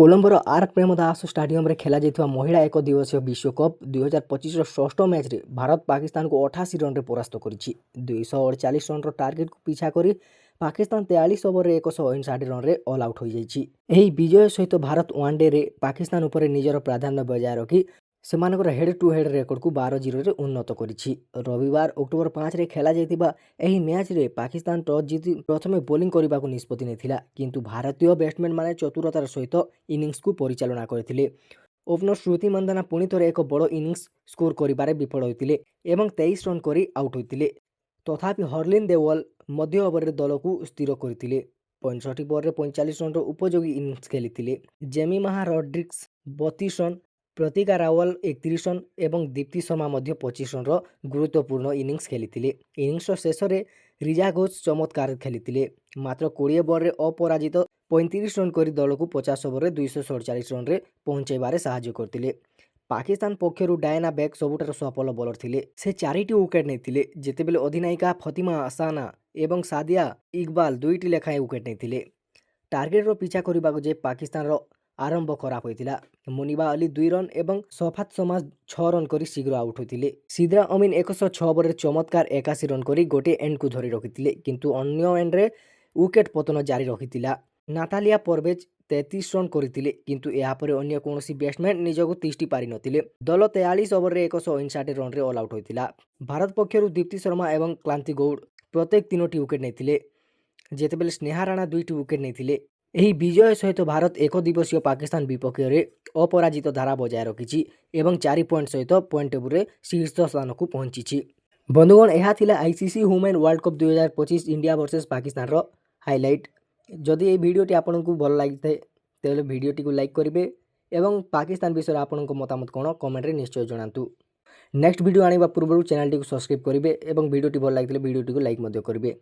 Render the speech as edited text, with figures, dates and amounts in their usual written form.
कोलंबोर are Premadasa stadium रे खेला जाइଥିବା महिला एक दिवसीय विश्वकप 2025 षष्ठ मैच रे भारत पाकिस्तान को 88 रन रे परास्त करिछि। 248 रन रो टार्गेट को पीछा करी पाकिस्तान 43 ओवर रे 159 रन रे ऑल आउट हो जाइछि। एही विजय सहित भारत वनडे रे पाकिस्तान ऊपर निजर प्राधान्य बजाय रखी सेमानकर हेड टू हेड रेकर्ड को 12-0 रे उन्नत करिछि। रविवार अक्टोबर 5 रे खेला जाइଥିବା एही मैच रे पाकिस्तान टॉस जीति प्रथमे बोलिंग करबा को निष्पत्ति नेथिला, किंतु भारतीय बैट्समैन माने चतुरतार सहित इनिंग्स को परिचालना करथिले। ओपनर श्रुति मंदाना पुणी थोरे एक बड़ इनिंग्स स्कोर करिबारे विफल होइतिले एवं 23 रन करी आउट होइतिले। तथापि हरलिन देवल मध्य ओवर रे दल को स्थिर करथिले। 65 बॉल रे 45 रन रो उपयोगी इनिंग्स खेलिथिले। जेमी माहा रॉड्रिक्स 32 रन, प्रतिका रावल 31 रन एवं दीप्ति शर्मा मध्य 25 रन रो गुरुत्वपूर्ण इनिंग्स खेलिथिले। इनिंग्स शेष रे रिजा घोष चमत्कार खेलिथिले। मात्र 20 बॉल रे अपराजित 35 रन करी दल को 50 ओवर रे 247 रन रे पहुंचाइबारे साहाय्य करथिले। पाकिस्तान पक्षरु डायना बेग सबुठार सफल बॉलर थिले। से 4टी विकेट नेथिले, जेतेबेले अधिनायिका फतिमा आसाना एवं सादिया इकबाल 2टी लेखाएं विकेट नेथिले। टार्गेट रो पीछा करबाको जे पाकिस्तान रो आरंभ खराब होइतिला। मुनिबा अली 2 रन एवं सफात समाज 6 रन करी शीघ्र आउट होइतिले। सिद्रा अमीन 106 ओवर रे चमत्कार 81 रन करी गोटे एंड को धरी रखितिले, किंतु अन्य एंड रे विकेट पतन जारी रखितिला। नातालिया परवेज 33 रन करितिले, किंतु या परे अन्य कोनोसी बैट्समैन निजको तिष्टि पारि नथिले। दल 43 ओवर रे 159 रन रे ऑल आउट होइतिला। भारत पक्षरु दीप्ति शर्मा एवं क्लांति गौड़ प्रत्येक 3टी विकेट नेथिले, जेतेबेले स्नेहा राणा 2टी विकेट नेथिले। एही विजय सहित भारत एक दिवसीय पाकिस्तान विपक्ष रे अपराजित धारा बजाय रखिछि एवं 4 पॉइंट सहित पॉइंट टेबल रे शीर्ष स्थान को पहुंचिछि। बंधुगण, यह थिला ICC women world cup 2025 India versus Pakistan रो हाइलाइट। जदि ये भिडियोटी आपको भल लगी तेल भिडियोटी को लाइक करेंगे एवं पाकिस्तान विषय आपको मतामत कौन कमेंट रे निश्चय जनातु। नेक्स्ट वीडियो आने पूर्व चैनल टी को सब्सक्राइब करेंगे एवं भिडियोटी भल लगी भिडियोटी को लाइक करेंगे।